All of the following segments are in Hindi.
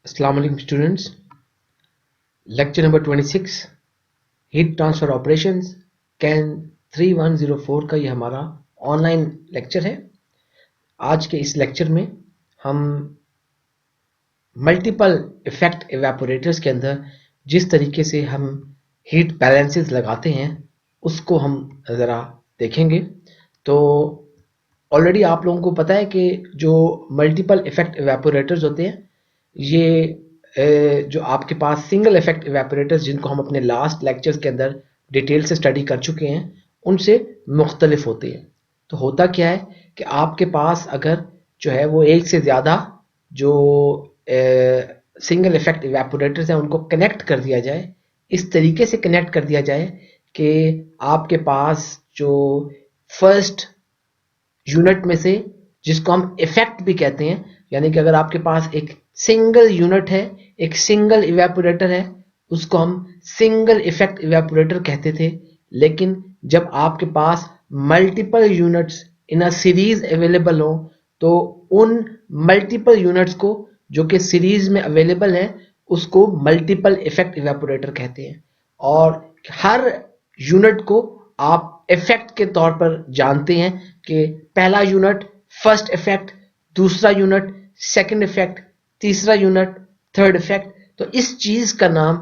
Assalamu alaikum students. Lecture number 26 heat transfer operations can 3104 का ये हमारा ऑनलाइन लेक्चर है। आज के इस लेक्चर में हम मल्टीपल इफेक्ट इवेपोरेटर्स के अंदर जिस तरीके से हम हीट बैलेंसेस लगाते हैं उसको हम ज़रा देखेंगे। तो ऑलरेडी आप लोगों को पता है कि जो मल्टीपल इफेक्ट इवेपोरेटर्स होते हैं ये जो आपके पास सिंगल इफेक्ट इवेपोरेटर्स जिनको हम अपने लास्ट लेक्चर्स के अंदर डिटेल से स्टडी कर चुके हैं उनसे मुख्तलिफ होते हैं। तो होता क्या है कि आपके पास अगर जो है वो एक से ज़्यादा जो सिंगल इफेक्ट इवेपोरेटर्स हैं उनको कनेक्ट कर दिया जाए, इस तरीके से कनेक्ट कर दिया जाए कि आपके पास जो फर्स्ट यूनिट में से जिसको हम इफेक्ट भी कहते हैं, यानी कि अगर आपके पास एक सिंगल यूनिट है, एक सिंगल इवेपोरेटर है, उसको हम सिंगल इफेक्ट इवेपोरेटर कहते थे। लेकिन जब आपके पास multiple units in a series available हो तो उन मल्टीपल यूनिट्स को जो कि सीरीज में अवेलेबल है उसको मल्टीपल इफेक्ट इवेपोरेटर कहते हैं। और हर यूनिट को आप इफेक्ट के तौर पर जानते हैं कि पहला यूनिट फर्स्ट इफेक्ट, दूसरा यूनिट सेकंड इफेक्ट, तीसरा यूनिट थर्ड इफेक्ट। तो इस चीज का नाम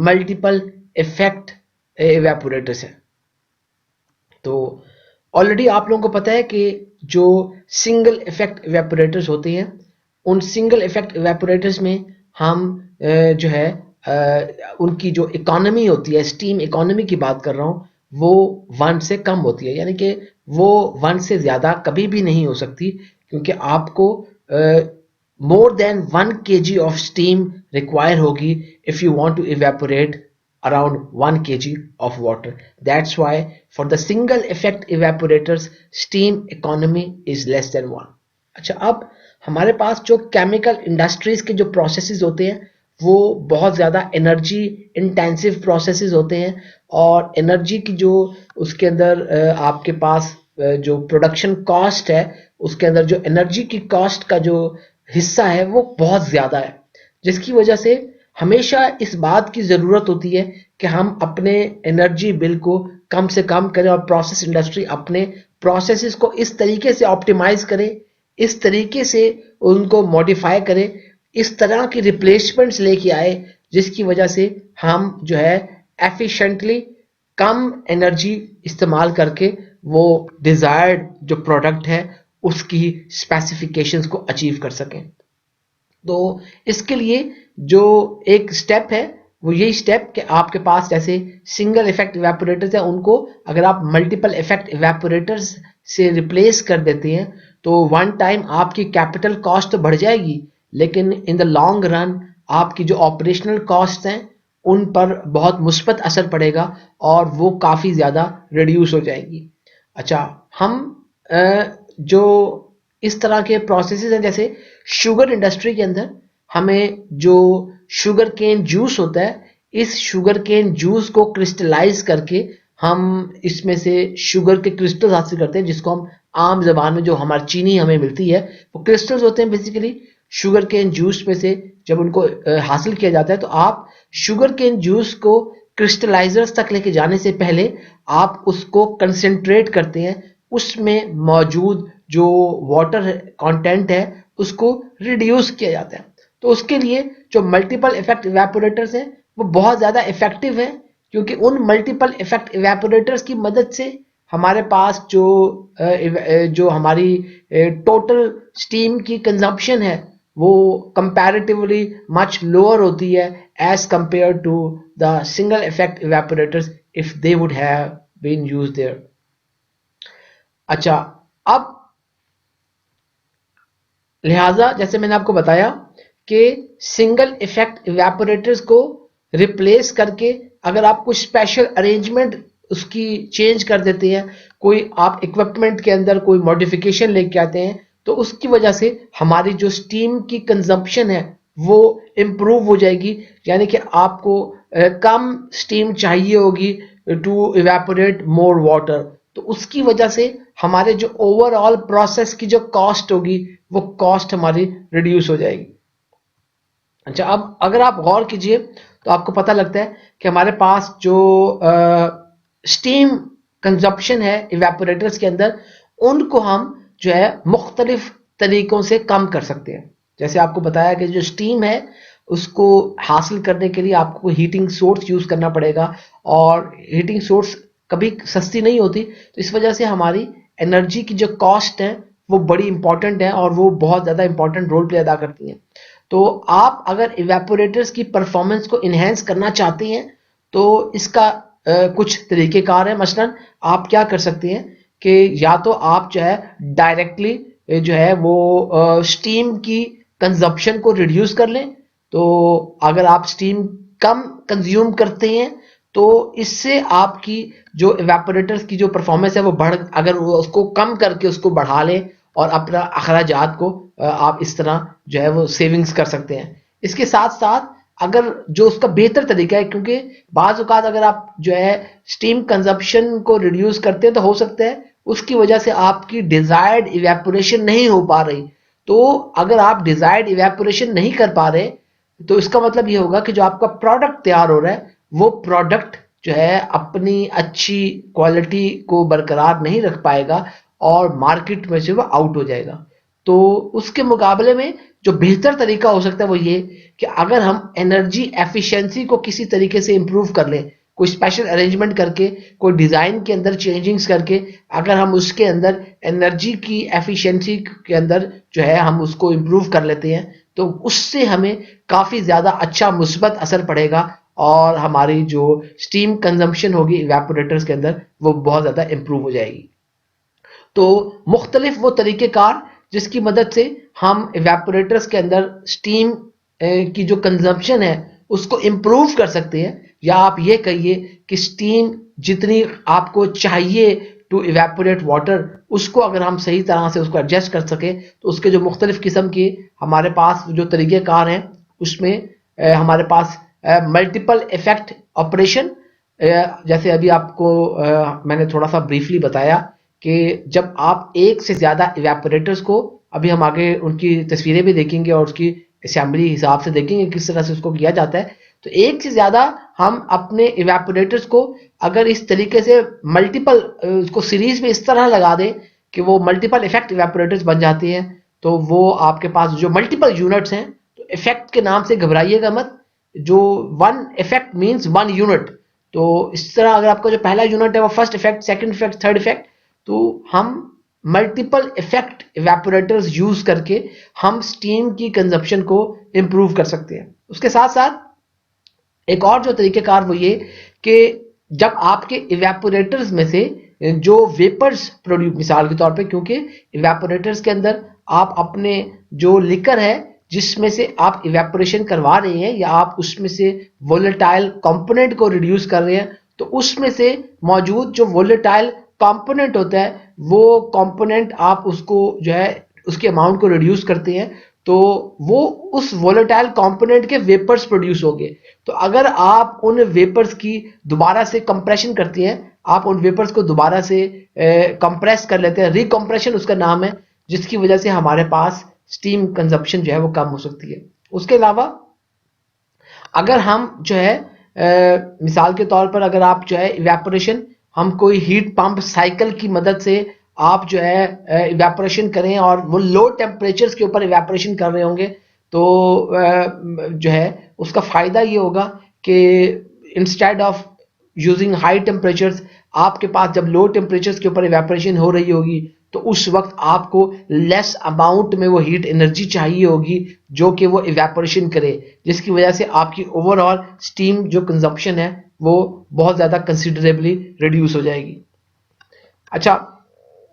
मल्टीपल इफेक्ट इवेपोरेटर्स है। तो ऑलरेडी आप लोगों को पता है कि जो सिंगल इफेक्ट इवेपोरेटर्स होते हैं उन सिंगल इफेक्ट इवेपोरेटर्स में हम जो है उनकी जो इकोनॉमी होती है, स्टीम इकोनॉमी की बात कर रहा हूं, वो 1 से कम होती है, यानी कि वो 1 से ज्यादा कभी भी नहीं हो सकती, क्योंकि आपको more than 1 kg of steam require होगी if you want to evaporate around 1 kg of water. That's why for the single effect evaporators steam economy is less than 1. अच्छा, अब हमारे पास जो केमिकल इंडस्ट्रीज के जो प्रोसेसेस होते हैं वो बहुत ज़्यादा एनर्जी इंटेंसिव प्रोसेसेस होते हैं, और एनर्जी की जो उसके अंदर आपके पास जो प्रोडक्शन कॉस्ट है उसके अंदर जो एनर्जी की कॉस्ट का जो हिस्सा है वो बहुत ज़्यादा है, जिसकी वजह से हमेशा इस बात की ज़रूरत होती है कि हम अपने एनर्जी बिल को कम से कम करें और प्रोसेस इंडस्ट्री अपने प्रोसेसेस को इस तरीके से ऑप्टिमाइज करे, इस तरीके से उनको मॉडिफाई करे, इस तरह की रिप्लेसमेंट्स लेके आए जिसकी वजह से हम जो है एफिशिएंटली कम एनर्जी इस्तेमाल करके वो डिजायर्ड जो प्रोडक्ट है उसकी स्पेसिफिकेशंस को अचीव कर सकें। तो इसके लिए जो एक स्टेप है वो यही स्टेप कि आपके पास जैसे सिंगल इफेक्ट इवेपोरेटर्स है उनको अगर आप मल्टीपल इफेक्ट इवेपोरेटर्स से रिप्लेस कर देते हैं तो वन टाइम आपकी कैपिटल कॉस्ट तो बढ़ जाएगी, लेकिन इन द लॉन्ग रन आपकी जो ऑपरेशनल कॉस्ट हैं उन पर बहुत मुस्बत असर पड़ेगा और वो काफ़ी ज़्यादा रिड्यूस हो जाएगी। अच्छा, हम जो इस तरह के प्रोसेसेस हैं, जैसे शुगर इंडस्ट्री के अंदर हमें जो शुगर केन जूस होता है, इस शुगर केन जूस को क्रिस्टलाइज करके हम इसमें से शुगर के क्रिस्टल्स हासिल करते हैं, जिसको हम आम जबान में जो हमारी चीनी हमें मिलती है वो क्रिस्टल्स होते हैं। बेसिकली शुगर केन जूस में से जब उनको हासिल किया जाता है तो आप शुगर केन जूस को क्रिस्टलाइजर्स तक लेके जाने से पहले आप उसको कंसेंट्रेट करते हैं, उसमें मौजूद जो वाटर कंटेंट है उसको रिड्यूस किया जाता है। तो उसके लिए जो मल्टीपल इफेक्ट इवेपोरेटर्स हैं वो बहुत ज़्यादा इफेक्टिव है, क्योंकि उन मल्टीपल इफेक्ट इवेपोरेटर्स की मदद से हमारे पास जो हमारी टोटल स्टीम की कंजम्पशन है वो कंपैरेटिवली मच लोअर होती है as compared to the single effect evaporators if they would have been used there. अच्छा, अब लिहाजा जैसे मैंने आपको बताया कि सिंगल इफेक्ट इवेपोरेटर्स को रिप्लेस करके अगर आप कुछ स्पेशल अरेंजमेंट उसकी चेंज कर देते हैं, कोई आप इक्विपमेंट के अंदर कोई मॉडिफिकेशन लेके आते हैं, तो उसकी वजह से हमारी जो स्टीम की कंजम्पशन है वो इम्प्रूव हो जाएगी, यानी कि आपको कम स्टीम चाहिए होगी टू इवेपोरेट मोर वाटर। तो उसकी वजह से हमारे जो ओवरऑल प्रोसेस की जो कॉस्ट होगी वो कॉस्ट हमारी रिड्यूस हो जाएगी। अच्छा, अब अगर आप गौर कीजिए तो आपको पता लगता है कि हमारे पास जो स्टीम कंजप्शन है इवेपोरेटर्स के अंदर, उनको हम जो है मुख्तलिफ तरीकों से कम कर सकते हैं। जैसे आपको बताया कि जो स्टीम है उसको हासिल करने के लिए आपको हीटिंग सोर्स यूज करना पड़ेगा, और हीटिंग सोर्स कभी सस्ती नहीं होती, तो इस वजह से हमारी एनर्जी की जो कॉस्ट है वो बड़ी इंपॉर्टेंट है और वो बहुत ज़्यादा इंपॉर्टेंट रोल प्ले अदा करती है। तो आप अगर इवेपोरेटर्स की परफॉर्मेंस को इन्हेंस करना चाहते हैं तो इसका कुछ तरीक़ेकार है। मसलन आप क्या कर सकते हैं कि या तो आप जो है डायरेक्टली जो है वो स्टीम की कंजप्शन को रिड्यूस कर लें। तो अगर आप स्टीम कम कंज्यूम करते हैं तो इससे आपकी जो इवेपोरेटर्स की जो परफॉर्मेंस है वो बढ़, अगर वो उसको कम करके उसको बढ़ा लें और अपना अखराजात को आप इस तरह जो है वो सेविंग्स कर सकते हैं। इसके साथ साथ अगर जो उसका बेहतर तरीका है, क्योंकि बाज़ औक़ात अगर आप जो है स्टीम कंजप्शन को रिड्यूस करते हैं तो हो सकता है उसकी वजह से आपकी डिज़ायर्ड इवेपोरेशन नहीं हो पा रही। तो अगर आप डिज़ायर्ड इवेपोरेशन नहीं कर पा रहे तो इसका मतलब ये होगा कि जो आपका प्रोडक्ट तैयार हो रहा है वो प्रोडक्ट जो है अपनी अच्छी क्वालिटी को बरकरार नहीं रख पाएगा और मार्केट में से वो आउट हो जाएगा। तो उसके मुकाबले में जो बेहतर तरीका हो सकता है वो ये कि अगर हम एनर्जी एफिशिएंसी को किसी तरीके से इंप्रूव कर लें, कोई स्पेशल अरेंजमेंट करके, कोई डिज़ाइन के अंदर चेंजिंग्स करके, अगर हम उसके अंदर एनर्जी की एफिशिएंसी के अंदर जो है हम उसको इंप्रूव कर लेते हैं तो उससे हमें काफ़ी ज़्यादा अच्छा मुस्बत असर पड़ेगा और हमारी जो स्टीम कंजम्पशन होगी इवेपोरेटर्स के अंदर वो बहुत ज़्यादा इंप्रूव हो जाएगी। तो मुख्तलिफ वो तरीक़ेकार जिसकी मदद से हम इवेपोरेटर्स के अंदर स्टीम की जो कंजम्पशन है उसको इम्प्रूव कर सकते हैं, या आप ये कहिए कि स्टीम जितनी आपको चाहिए टू इवेपोरेट वाटर उसको अगर हम सही तरह से उसको एडजस्ट कर सके तो उसके जो मुख्तलिफ किस्म के हमारे पास जो तरीक़ेकार हैं उसमें हमारे पास मल्टीपल इफेक्ट ऑपरेशन, जैसे अभी आपको मैंने थोड़ा सा ब्रीफली बताया कि जब आप एक से ज़्यादा इवेपोरेटर्स को, अभी हम आगे उनकी तस्वीरें भी देखेंगे और उसकी असेंबली हिसाब से देखेंगे किस तरह से उसको किया जाता है, तो एक से ज़्यादा हम अपने इवेपोरेटर्स को अगर इस तरीके से मल्टीपल उसको सीरीज में इस तरह लगा दें कि वो मल्टीपल इफेक्ट इवेपोरेटर्स बन जाते हैं, तो वो आपके पास जो मल्टीपल यूनिट्स हैं, तो इफेक्ट के नाम से घबराइएगा मत, जो one effect means one unit. तो इस तरह अगर आपका जो पहला यूनिट है वो first effect, second effect, third effect, तो हम मल्टीपल इफेक्ट इवेपोरेटर्स यूज करके हम स्टीम की कंजप्शन को इंप्रूव कर सकते हैं। उसके साथ साथ एक और जो तरीकेकार वो ये कि जब आपके इवेपोरेटर्स में से जो वेपर्स प्रोड्यूस, मिसाल के तौर पे, क्योंकि इवेपोरेटर्स के अंदर आप अपने जो लिकर है जिसमें से आप इवेपोरेशन करवा रहे हैं या आप उसमें से वोलेटाइल कंपोनेंट को रिड्यूस कर रहे हैं, तो उसमें से मौजूद जो वोलेटाइल कंपोनेंट होता है वो कंपोनेंट आप उसको जो है उसके अमाउंट को रिड्यूस करते हैं तो वो उस वोलेटाइल कंपोनेंट के वेपर्स प्रोड्यूस होंगे। तो अगर आप उन वेपर्स की दोबारा से कंप्रेशन करती हैं, आप उन वेपर्स को दोबारा से कंप्रेस कर लेते हैं, रिकम्प्रेशन उसका नाम है, जिसकी वजह से हमारे पास स्टीम कंजप्शन जो है वो कम हो सकती है। उसके अलावा अगर हम जो है मिसाल के तौर पर अगर आप जो है इवेपोरेशन, हम कोई हीट पंप साइकिल की मदद से आप जो है इवेपोरेशन करें और वो लो टेम्परेचर्स के ऊपर इवेपोरेशन कर रहे होंगे, तो जो है उसका फ़ायदा ये होगा कि instead of using high temperatures, आपके पास जब लो टेम्परेचर्स के ऊपर इवेपोरेशन हो रही होगी तो उस वक्त आपको लेस अमाउंट में वो हीट एनर्जी चाहिए होगी जो कि वो इवेपोरेशन करे, जिसकी वजह से आपकी ओवरऑल स्टीम जो कंजप्शन है वो बहुत ज़्यादा कंसिडरेबली रिड्यूस हो जाएगी। अच्छा,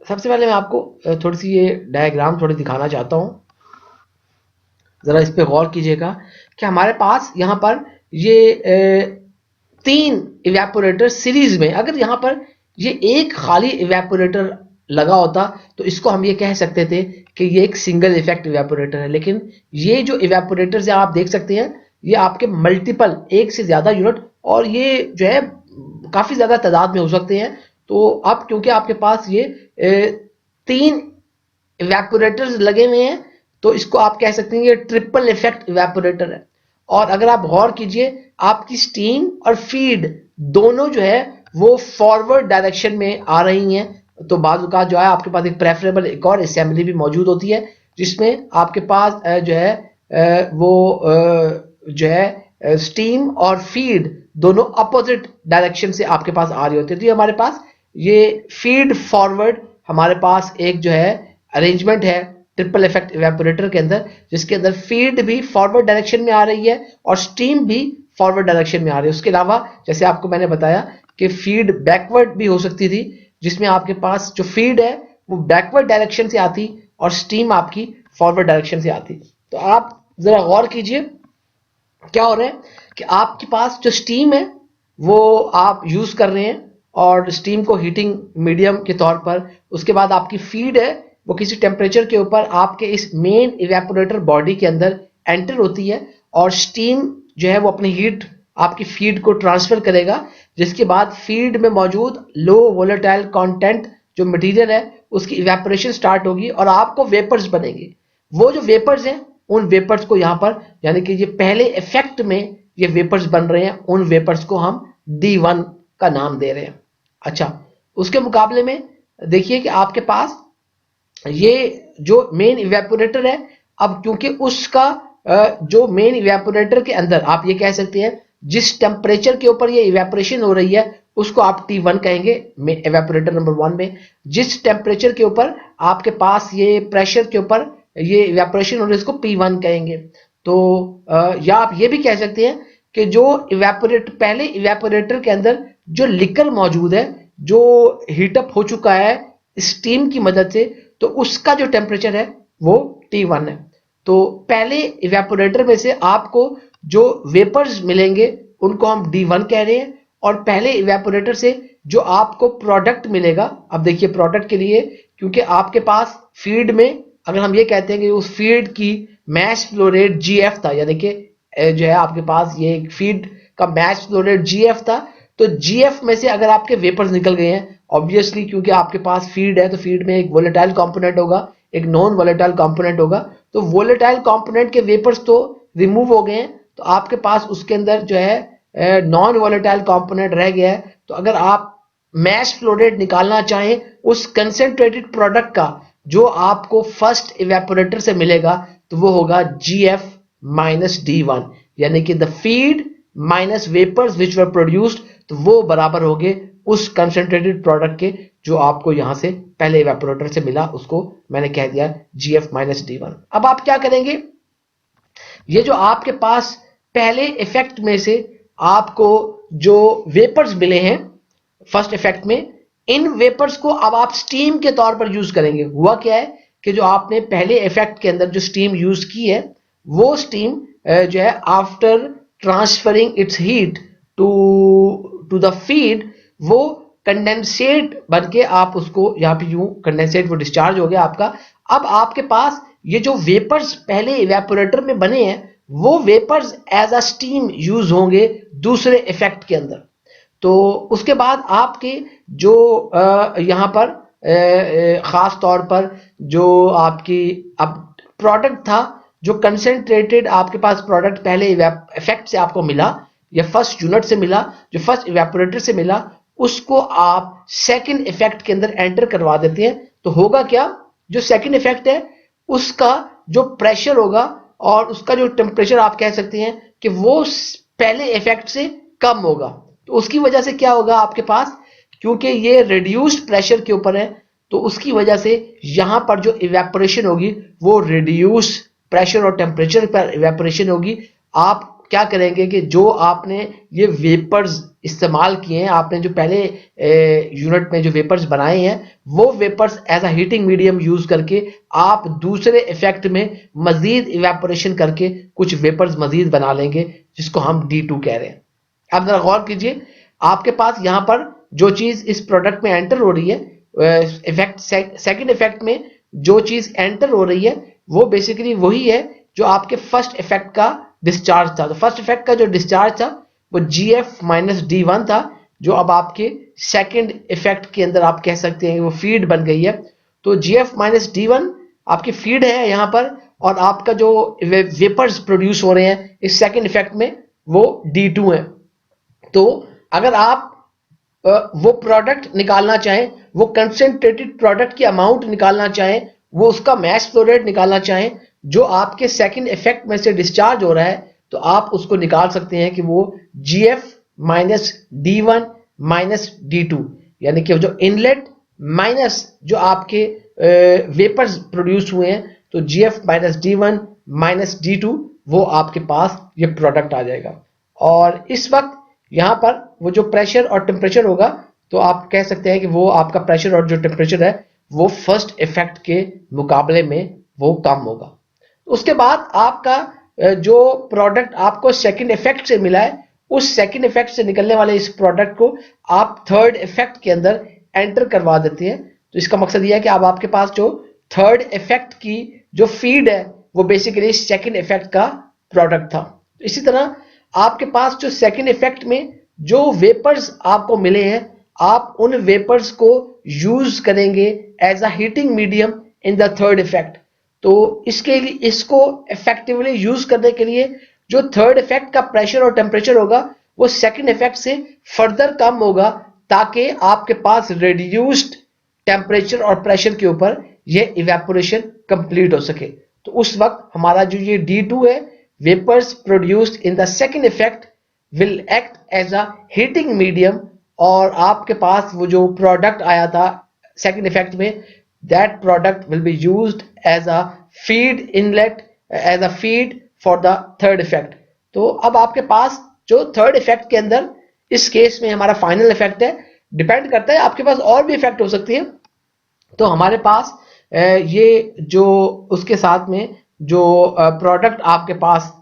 सबसे पहले मैं आपको थोड़ी सी ये डायग्राम थोड़ी दिखाना चाहता हूँ, ज़रा इस पे गौर कीजिएगा कि हमारे पास यहाँ पर ये 3 इवेपोरेटर सीरीज में, अगर यहाँ पर ये एक खाली इवेपोरेटर लगा होता तो इसको हम ये कह सकते थे कि ये एक सिंगल इफेक्ट इवेपोरेटर है, लेकिन ये जो इवेपोरेटर्स हैं आप देख सकते हैं ये आपके मल्टीपल, एक से ज़्यादा यूनिट, और ये जो है काफ़ी ज़्यादा तादाद में हो सकते हैं। तो अब क्योंकि आपके पास ये 3 इवेपोरेटर्स लगे हुए हैं तो इसको आप कह सकते हैं ये ट्रिपल इफेक्ट इवेपोरेटर है। और अगर आप गौर कीजिए आपकी स्टीम और फीड दोनों जो है वो फॉरवर्ड डायरेक्शन में आ रही हैं। तो बाजू का जो है आपके पास एक प्रेफरेबल एक और असेंबली भी मौजूद होती है जिसमें आपके पास जो है वो जो है स्टीम और फीड दोनों अपोजिट डायरेक्शन से आपके पास आ रही होती है। तो ये हमारे पास ये फीड फॉरवर्ड हमारे पास एक जो है अरेंजमेंट है ट्रिपल इफेक्ट इवेपोरेटर के अंदर, जिसके अंदर फीड भी फॉरवर्ड डायरेक्शन में आ रही है और स्टीम भी फॉरवर्ड डायरेक्शन में आ रही है। उसके अलावा जैसे आपको मैंने बताया कि फीड बैकवर्ड भी हो सकती थी, जिसमें आपके पास जो फीड है वो बैकवर्ड डायरेक्शन से आती और स्टीम आपकी फॉरवर्ड डायरेक्शन से आती। तो आप जरा गौर कीजिए क्या हो रहा है कि आपके पास जो स्टीम है वो आप यूज कर रहे हैं और स्टीम को हीटिंग मीडियम के तौर पर, उसके बाद आपकी फीड है वो किसी टेम्परेचर के ऊपर आपके इस मेन इवेपोरेटर बॉडी के अंदर एंटर होती है और स्टीम जो है वो अपनी हीट आपकी फीड को ट्रांसफर करेगा, जिसके बाद फीड में मौजूद लो वोलेटाइल कंटेंट जो मटेरियल है उसकी इवेपोरेशन स्टार्ट होगी और आपको वेपर्स बनेंगे। वो जो वेपर्स हैं उन वेपर्स को यहां पर यानी कि ये पहले इफेक्ट में ये वेपर्स बन रहे हैं, उन वेपर्स को हम D1 का नाम दे रहे हैं। अच्छा, उसके मुकाबले में देखिए कि आपके पास ये जो मेन इवेपोरेटर है, अब क्योंकि उसका जो मेन इवेपोरेटर के अंदर आप ये कह सकते हैं जिस टेम्परेचर के ऊपर ये इवेपोरेशन हो रही है उसको आप T1 कहेंगे इवेपोरेटर नंबर 1 में। जिस टेम्परेचर के ऊपर आपके पास ये प्रेशर के ऊपर ये इवेपोरेशन हो रही है इसको P1 कहेंगे। तो या आप ये भी कह सकते हैं कि जो पहले इवेपोरेटर के अंदर जो लिकर मौजूद है जो हीटअप हो चुका है स्टीम की मदद से, तो उसका जो टेम्परेचर है वो T1 है। तो पहले इवेपोरेटर में से आपको जो वेपर्स मिलेंगे उनको हम D1 कह रहे हैं और पहले इवेपोरेटर से जो आपको प्रोडक्ट मिलेगा, अब देखिए प्रोडक्ट के लिए क्योंकि आपके पास फीड में अगर हम ये कहते हैं कि उस फीड की मैश फ्लो रेट GF था, यानी कि जो है आपके पास ये फीड का मैश फ्लो रेट GF था, तो GF में से अगर आपके वेपर्स निकल गए हैं ऑब्वियसली क्योंकि आपके पास फीड है तो फीड में एक वोलेटाइल कंपोनेंट होगा एक नॉन वोलेटाइल कंपोनेंट होगा, तो वोलेटाइल कंपोनेंट के वेपर्स तो रिमूव हो गए हैं तो आपके पास उसके अंदर जो है नॉन वोलेटाइल कंपोनेंट रह गया है। तो अगर आप मैश फ्लो रेट निकालना चाहें उस कंसेंट्रेटेड प्रोडक्ट का जो आपको फर्स्ट इवेपोरेटर से मिलेगा तो वो होगा GF माइनस D1, यानी कि the feed minus vapours which were produced, तो वो बराबर हो गए उस कंसेंट्रेटेड प्रोडक्ट के जो आपको यहां से पहले इवेपोरेटर से मिला, उसको मैंने कह दिया GF माइनस D1। अब आप क्या करेंगे, ये जो आपके पास पहले इफेक्ट में से आपको जो वेपर्स मिले हैं फर्स्ट इफेक्ट में, इन वेपर्स को अब आप स्टीम के तौर पर यूज करेंगे। हुआ क्या है कि जो आपने पहले इफेक्ट के अंदर जो स्टीम यूज की है वो स्टीम जो है after transferring its heat to the feed वो कंडेंसेट बन के आप उसको यहाँ पे यूं कंडेंसेट वो डिस्चार्ज हो गया आपका। अब आपके पास ये जो वेपर्स पहले इवेपोरेटर में बने हैं वो vapours as a steam use होंगे दूसरे इफेक्ट के अंदर। तो उसके बाद आपके जो यहाँ पर खास तौर पर जो आपकी अब प्रोडक्ट था जो कंसेंट्रेटेड आपके पास प्रोडक्ट पहले इफेक्ट से आपको मिला या फर्स्ट यूनिट से मिला जो फर्स्ट इवेपोरेटर से मिला, उसको आप सेकंड इफेक्ट के अंदर एंटर करवा देते हैं। तो होगा क्या, जो सेकंड इफेक्ट है उसका जो प्रेशर होगा और उसका जो टेम्परेचर आप कह सकते हैं कि वो पहले इफेक्ट से कम होगा। तो उसकी वजह से क्या होगा आपके पास, क्योंकि ये रिड्यूस्ड प्रेशर के ऊपर है तो उसकी वजह से यहां पर जो इवेपोरेशन होगी वो रिड्यूस प्रेशर और टेम्परेचर पर इवेपोरेशन होगी। आप क्या करेंगे कि जो आपने ये वेपर्स इस्तेमाल किए हैं, आपने जो पहले यूनिट में जो वेपर्स बनाए हैं वो vapours as a heating medium use करके आप दूसरे इफेक्ट में मजीद इवेपोरेशन करके कुछ वेपर्स मजीद बना लेंगे जिसको हम D2 कह रहे हैं। अब जरा गौर कीजिए आपके पास यहां पर जो चीज इस प्रोडक्ट में एंटर हो रही है इफेक्ट सेकंड इफेक्ट में जो चीज एंटर हो रही है वो बेसिकली वही है जो आपके फर्स्ट इफेक्ट का डिस्चार्ज था। तो फर्स्ट इफेक्ट का जो डिस्चार्ज था वो GF माइनस D1 था, जो अब आपके सेकंड इफेक्ट के अंदर आप कह सकते हैं वो फीड बन गई है। तो GF माइनस D1 आपकी फीड है यहां पर और आपका जो वेपर्स प्रोड्यूस हो रहे हैं इस सेकंड इफेक्ट में वो D2 है। तो अगर आप वो प्रोडक्ट निकालना चाहें, वो कंसेंट्रेटेड प्रोडक्ट की अमाउंट निकालना चाहें, वो उसका मैस फ्लो रेट निकालना चाहें जो आपके सेकंड इफेक्ट में से डिस्चार्ज हो रहा है, तो आप उसको निकाल सकते हैं कि वो GF minus D1 minus D2, यानी कि जो इनलेट माइनस जो आपके वेपर्स प्रोड्यूस हुए हैं, तो GF minus D1 minus D2 वो आपके पास ये प्रोडक्ट आ जाएगा। और इस वक्त यहाँ पर वो जो प्रेशर और टेम्परेचर होगा, तो आप कह सकते हैं कि वो आपका प्रेशर और जो टेम्परेचर है वो फर्स्ट इफेक्ट के मुकाबले में वो कम होगा। उसके बाद आपका जो प्रोडक्ट आपको सेकंड इफेक्ट से मिला है, उस सेकंड इफेक्ट से निकलने वाले इस प्रोडक्ट को आप थर्ड इफेक्ट के अंदर एंटर करवा देते हैं। तो इसका मकसद यह है कि अब आपके पास जो थर्ड इफेक्ट की जो फीड है वो बेसिकली सेकंड इफेक्ट का प्रोडक्ट था। तो इसी तरह आपके पास जो सेकंड इफेक्ट में जो वेपर्स आपको मिले हैं, आप उन वेपर्स को यूज करेंगे as a heating medium in the third effect. तो इसके लिए इसको इफेक्टिवली यूज करने के लिए जो थर्ड इफेक्ट का प्रेशर और टेम्परेचर होगा वो सेकंड इफेक्ट से फर्दर कम होगा, ताकि आपके पास रिड्यूस्ड टेम्परेचर और प्रेशर के ऊपर ये इवेपोरेशन कंप्लीट हो सके। तो उस वक्त हमारा जो ये D2 है, vapours produced in the second effect will act as a heating medium, और आपके पास वो जो प्रोडक्ट आया था सेकंड इफेक्ट में, that product will be used as a feed inlet, as a feed for the third effect. तो अब आपके पास जो थर्ड इफेक्ट के अंदर इस केस में हमारा फाइनल इफेक्ट है, डिपेंड करता है आपके पास और भी इफेक्ट हो सकती है। तो हमारे पास ये जो उसके साथ में जो प्रोडक्ट आपके पास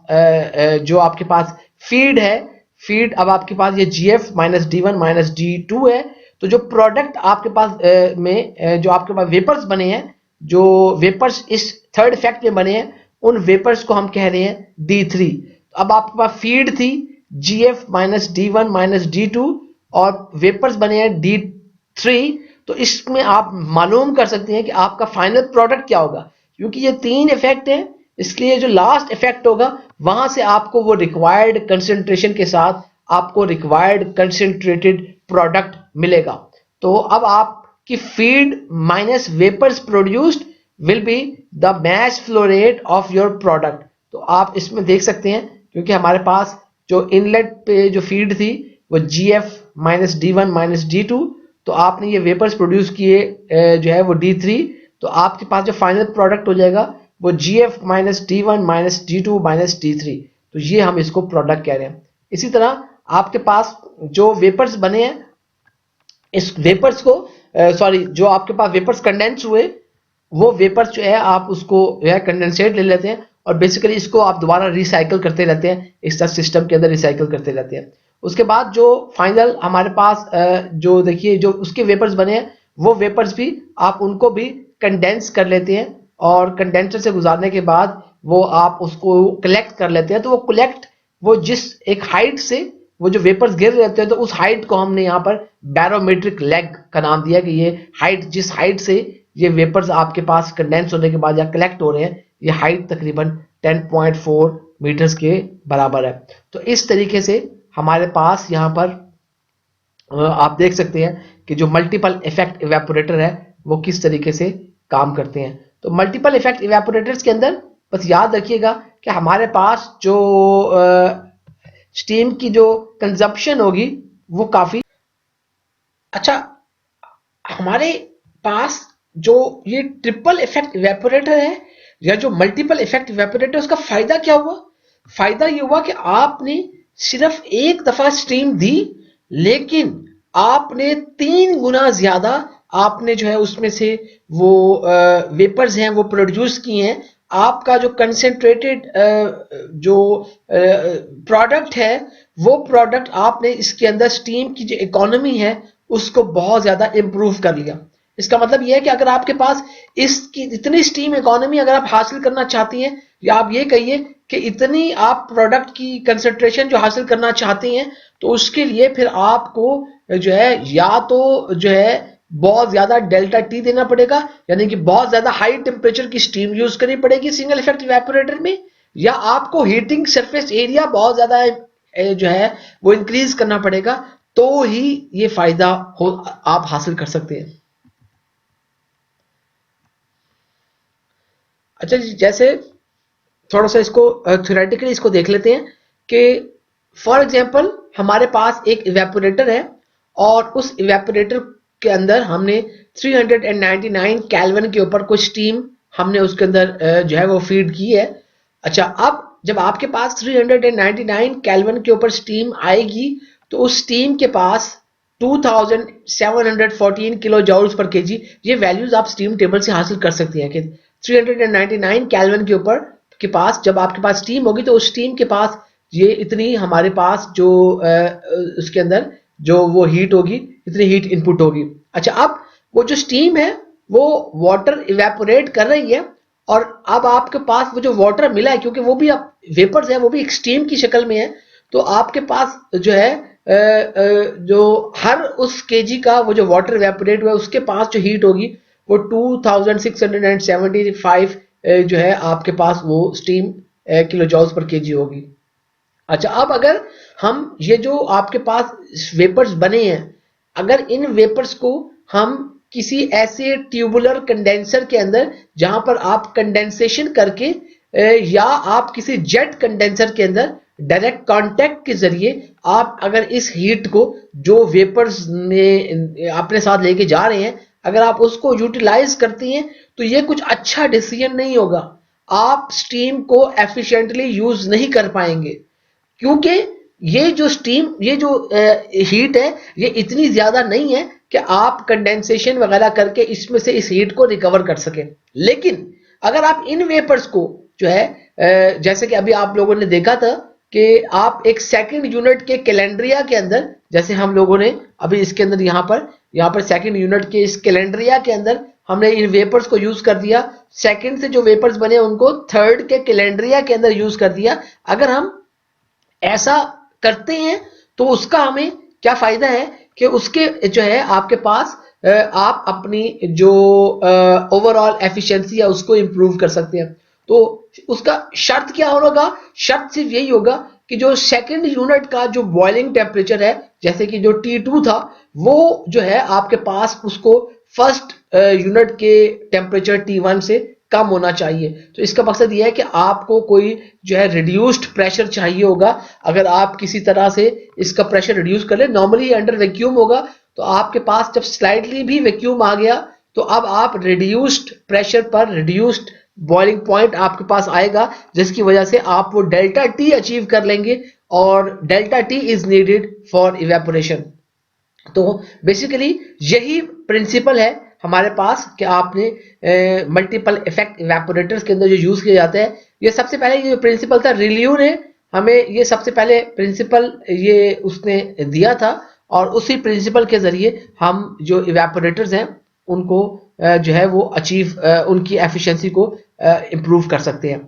जो आपके पास फीड है, फीड अब आपके पास ये GF minus D1 minus D2 है। तो जो प्रोडक्ट आपके पास में जो आपके पास वेपर्स बने हैं, जो वेपर्स इस थर्ड इफेक्ट में बने हैं, उन वेपर्स को हम कह रहे हैं D3। तो अब आपके पास फीड थी GF minus D1 minus D2 और वेपर्स बने हैं D3। तो इसमें आप मालूम कर सकते हैं कि आपका फाइनल प्रोडक्ट क्या होगा, क्योंकि ये तीन इफेक्ट हैं, इसलिए जो लास्ट इफेक्ट होगा वहां से आपको वो रिक्वायर्ड कंसेंट्रेशन के साथ आपको रिक्वायर्ड कंसेंट्रेटेड प्रोडक्ट मिलेगा। तो अब आपकी feed minus vapours produced will be the mass flow rate of your product. तो आप इसमें देख सकते हैं, क्योंकि हमारे पास जो इनलेट पे जो फीड थी वो GF minus D1 minus D2, तो आपने ये वेपर्स प्रोड्यूस किए जो है वो D3, तो आपके पास जो फाइनल प्रोडक्ट हो जाएगा वो GF minus D1 minus D2 minus D3। तो ये हम इसको प्रोडक्ट कह रहे हैं। इसी तरह आपके पास जो वेपर्स बने हैं, इस वेपर्स को जो आपके पास वेपर्स कंडेंस हुए, वो वेपर्स जो है आप उसको जो है कंडेंसेट ले लेते हैं और बेसिकली इसको आप दोबारा रिसाइकल करते रहते हैं, इस तरह सिस्टम के अंदर रिसाइकल करते रहते हैं। उसके बाद जो फाइनल हमारे पास जो देखिए जो उसके वेपर्स बने हैं, वो वेपर्स भी आप उनको भी कंडेंस कर लेते हैं और कंडेंसर से गुजारने के बाद वो आप उसको कलेक्ट कर लेते हैं। तो वो कलेक्ट वो जिस एक हाइट से वो जो वेपर्स गिर रहते हैं, तो उस हाइट को हमने यहाँ पर बैरोमेट्रिक लेग का नाम दिया कि ये हाइट, जिस हाइट से ये वेपर्स आपके पास कंडेंस होने के बाद या कलेक्ट हो रहे हैं, ये हाइट तकरीबन 10.4 मीटर्स के बराबर है। तो इस तरीके से हमारे पास यहाँ पर आप देख सकते हैं कि जो मल्टीपल इफेक्ट इवेपोरेटर है वो किस तरीके से काम करते हैं। तो मल्टीपल इफेक्ट इवेपोरेटर्स के अंदर बस याद रखिएगा कि हमारे पास जो स्टीम की जो कंजप्शन होगी वो काफी अच्छा। हमारे पास जो ये ट्रिपल इफेक्ट इवेपोरेटर है या जो मल्टीपल इफेक्ट इवेपोरेटर, उसका फायदा क्या हुआ? फायदा ये हुआ कि आपने सिर्फ एक दफा स्टीम दी, लेकिन आपने 3 गुना ज्यादा आपने जो है उसमें से वो वेपर्स हैं वो प्रोड्यूस किए हैं। आपका जो कंसेंट्रेटेड जो प्रोडक्ट है, वो प्रोडक्ट आपने इसके अंदर स्टीम की जो इकोनॉमी है उसको बहुत ज्यादा इंप्रूव कर लिया। इसका मतलब यह है कि अगर आपके पास इसकी इतनी स्टीम इकोनॉमी अगर आप हासिल करना चाहती हैं, या आप ये कहिए कि इतनी आप प्रोडक्ट की कंसंट्रेशन जो हासिल करना चाहती हैं, तो उसके लिए फिर आपको जो है या तो जो है बहुत ज्यादा डेल्टा टी देना पड़ेगा, यानी कि बहुत ज्यादा हाई टेम्परेचर की स्टीम यूज करनी पड़ेगी सिंगल इफेक्ट इवेपोरेटर में, या आपको हीटिंग सरफेस एरिया बहुत ज्यादा जो है वो इंक्रीज करना पड़ेगा, तो ही ये फायदा हो आप हासिल कर सकते हैं। अच्छा जी, जैसे थोड़ा सा इसको थ्योरेटिकली इसको देख लेते हैं कि फॉर एग्जांपल हमारे पास एक इवेपोरेटर है और उस इवेपोरेटर के अंदर हमने 399 केल्विन के ऊपर कुछ स्टीम हमने उसके अंदर जो है वो फीड की है। अच्छा, अब जब आपके पास 399 केल्विन के ऊपर स्टीम आएगी तो उस स्टीम के पास 2714 किलो जूल्स पर केजी, ये वैल्यूज आप स्टीम टेबल से हासिल कर सकते हैं कि 399 केल्विन के ऊपर के पास जब आपके पास स्टीम होगी तो उस स्टीम के पास ये इतनी हमारे पास जो उसके अंदर जो वो हीट होगी, इतनी हीट इनपुट होगी। अच्छा, अब वो जो स्टीम है वो वाटर इवेपोरेट कर रही है और अब आपके पास वो जो वाटर मिला है, क्योंकि वो भी अब वेपर्स है, वो भी एक स्टीम की शक्ल में है, तो आपके पास जो है जो हर उस केजी का वो जो वाटर इवेपोरेट हुआ है उसके पास जो हीट होगी वो 2675 जो है आपके पास वो स्टीम किलो जॉल्स पर केजी होगी। अच्छा, अब अगर हम ये जो आपके पास वेपर्स बने हैं, अगर इन वेपर्स को हम किसी ऐसे ट्यूबुलर कंडेंसर के अंदर जहां पर आप कंडेंसेशन करके या आप किसी जेट कंडेंसर के अंदर डायरेक्ट कांटेक्ट के जरिए आप अगर इस हीट को जो वेपर्स में अपने साथ लेके जा रहे हैं अगर आप उसको यूटिलाइज करती हैं तो ये कुछ अच्छा डिसीजन नहीं होगा। आप स्टीम को एफिशिएंटली यूज नहीं कर पाएंगे, क्योंकि ये जो स्टीम ये जो हीट है ये इतनी ज्यादा नहीं है कि आप कंडेंसेशन वगैरह करके इसमें से इस हीट को रिकवर कर सकें। लेकिन अगर आप इन वेपर्स को जो है जैसे कि अभी आप लोगों ने देखा था कि आप एक सेकंड यूनिट के कैलेंड्रिया के अंदर, जैसे हम लोगों ने अभी इसके अंदर यहाँ पर सेकंड यूनिट के इस कैलेंड्रिया के अंदर हमने इन वेपर्स को यूज कर दिया, सेकंड से जो वेपर्स बने उनको थर्ड के कैलेंड्रिया के अंदर यूज कर दिया। अगर हम ऐसा करते हैं तो उसका हमें क्या फायदा है कि उसके जो है आपके पास आप अपनी जो ओवरऑल एफिशिएंसी है उसको इंप्रूव कर सकते हैं। तो उसका शर्त क्या होगा? शर्त सिर्फ यही होगा कि जो सेकंड यूनिट का जो बॉइलिंग टेम्परेचर है, जैसे कि जो T2 था, वो जो है आपके पास उसको फर्स्ट यूनिट के टेम्परेचर T1 से कम होना चाहिए। तो इसका मकसद यह है कि आपको कोई जो है रिड्यूस्ड प्रेशर चाहिए होगा। अगर आप किसी तरह से इसका प्रेशर रिड्यूस कर ले, नॉर्मली अंडर वैक्यूम होगा, तो आपके पास जब स्लाइडली भी वैक्यूम आ गया तो अब आप रिड्यूस्ड प्रेशर पर रिड्यूस्ड बॉइलिंग पॉइंट आपके पास आएगा, जिसकी वजह से आप वो डेल्टा टी अचीव कर लेंगे और delta T is needed for evaporation. तो बेसिकली यही प्रिंसिपल है हमारे पास कि आपने मल्टीपल इफेक्ट इवेपोरेटर्स के अंदर जो यूज किया जाता है, ये सबसे पहले ये प्रिंसिपल था रिल्यू ने हमें ये सबसे पहले प्रिंसिपल ये उसने दिया था और उसी प्रिंसिपल के जरिए हम जो इवेपोरेटर्स हैं उनको जो है वो अचीव उनकी एफिशिएंसी को इम्प्रूव कर सकते हैं।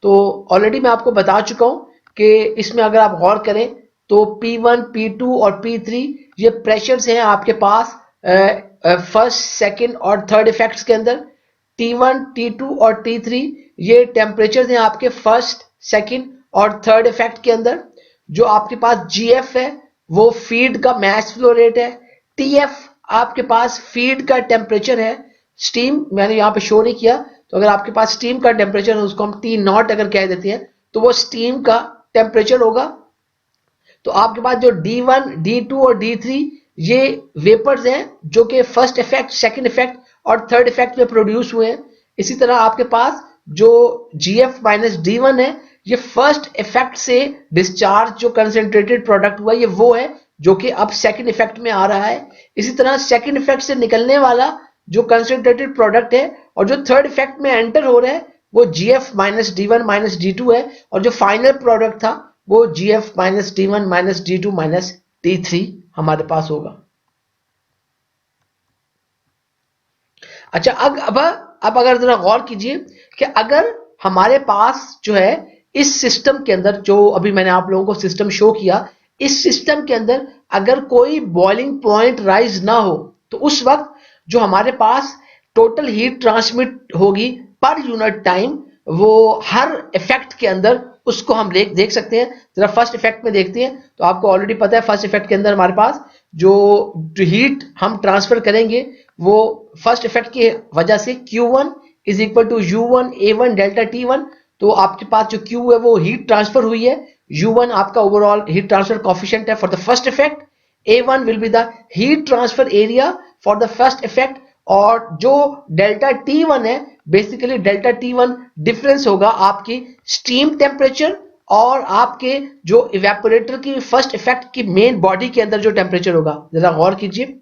तो ऑलरेडी मैं आपको बता चुका हूं कि इसमें अगर आप गौर करें तो P1, P2 और P3 ये प्रेशर्स हैं आपके पास फर्स्ट, सेकंड और थर्ड इफेक्ट्स के अंदर। T1, T2 और T3 ये टेम्परेचर्स हैं आपके फर्स्ट, सेकंड और थर्ड इफेक्ट के अंदर। जो आपके पास GF है वो फीड का मैस फ्लो रेट है, TF आपके पास फीड का टेम्परेचर है, स्टीम मैंने यहाँ पे शो नहीं किया, तो अगर आपके पास स्टीम का टेम्परेचर है उसको हम T0 अगर कह देते हैं तो वो स्टीम का टेम्परेचर होगा। तो आपके पास जो D1, D2 और D3 ये वेपर्स हैं जो कि फर्स्ट इफेक्ट, सेकंड इफेक्ट और थर्ड इफेक्ट में प्रोड्यूस हुए हैं। इसी तरह आपके पास जो GF माइनस D1 है ये फर्स्ट इफेक्ट से डिस्चार्ज जो कंसेंट्रेटेड प्रोडक्ट हुआ ये वो है जो कि अब सेकंड इफेक्ट में आ रहा है। इसी तरह सेकंड इफेक्ट से निकलने वाला जो कंसेंट्रेटेड प्रोडक्ट है और जो थर्ड इफेक्ट में एंटर हो रहा है वो GF minus D1 minus D2 है और जो फाइनल प्रोडक्ट था वो GF minus D1 minus D2 minus D3 हमारे पास होगा। अच्छा, अब अगर जरा गौर कीजिए कि अगर हमारे पास जो है इस सिस्टम के अंदर जो अभी मैंने आप लोगों को सिस्टम शो किया, इस सिस्टम के अंदर अगर कोई बॉइलिंग पॉइंट राइज ना हो तो उस वक्त जो हमारे पास टोटल हीट ट्रांसमिट होगी पर यूनिट टाइम, वो हर इफेक्ट के अंदर उसको हम देख सकते हैं। जरा फर्स्ट इफेक्ट में देखते हैं, तो आपको ऑलरेडी पता है फर्स्ट इफेक्ट के अंदर हमारे पास जो हीट हम ट्रांसफर करेंगे वो फर्स्ट इफेक्ट की वजह से Q1 is equal to U1 A1 delta T1। तो आपके पास जो Q है वो हीट ट्रांसफर हुई है, U1 आपका ओवरऑल हीट ट्रांसफर कोफिशिएंट है for the first effect, A1 will be the heat transfer area for the first effect, और जो डेल्टा T1 है बेसिकली डेल्टा T1 डिफरेंस होगा आपकी स्टीम टेम्परेचर और आपके जो इवेपोरेटर की फर्स्ट इफेक्ट की मेन बॉडी के अंदर जो टेम्परेचर होगा। जरा गौर कीजिए,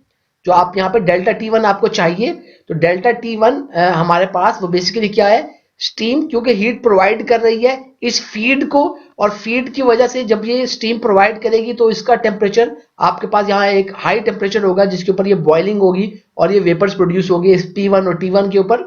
जो आप यहाँ पे डेल्टा T1 आपको चाहिए, तो डेल्टा T1 हमारे पास वो बेसिकली क्या है, स्टीम, क्योंकि हीट प्रोवाइड कर रही है इस फीड को, और फीड की वजह से जब ये स्टीम प्रोवाइड करेगी तो इसका टेम्परेचर आपके पास यहाँ एक हाई टेम्परेचर होगा जिसके ऊपर ये बॉइलिंग होगी और ये वेपर्स प्रोड्यूस होगी इस P1 और T1 के ऊपर।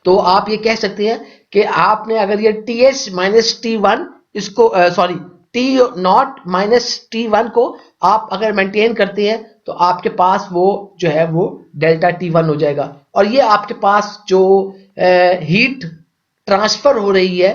तो आप ये कह सकते हैं कि आपने अगर ये TH माइनस T1 इसको sorry T not minus T1 को आप अगर मेंटेन करते हैं तो आपके पास वो जो है वो डेल्टा T1 हो जाएगा, और ये आपके पास जो हीट ट्रांसफर हो रही है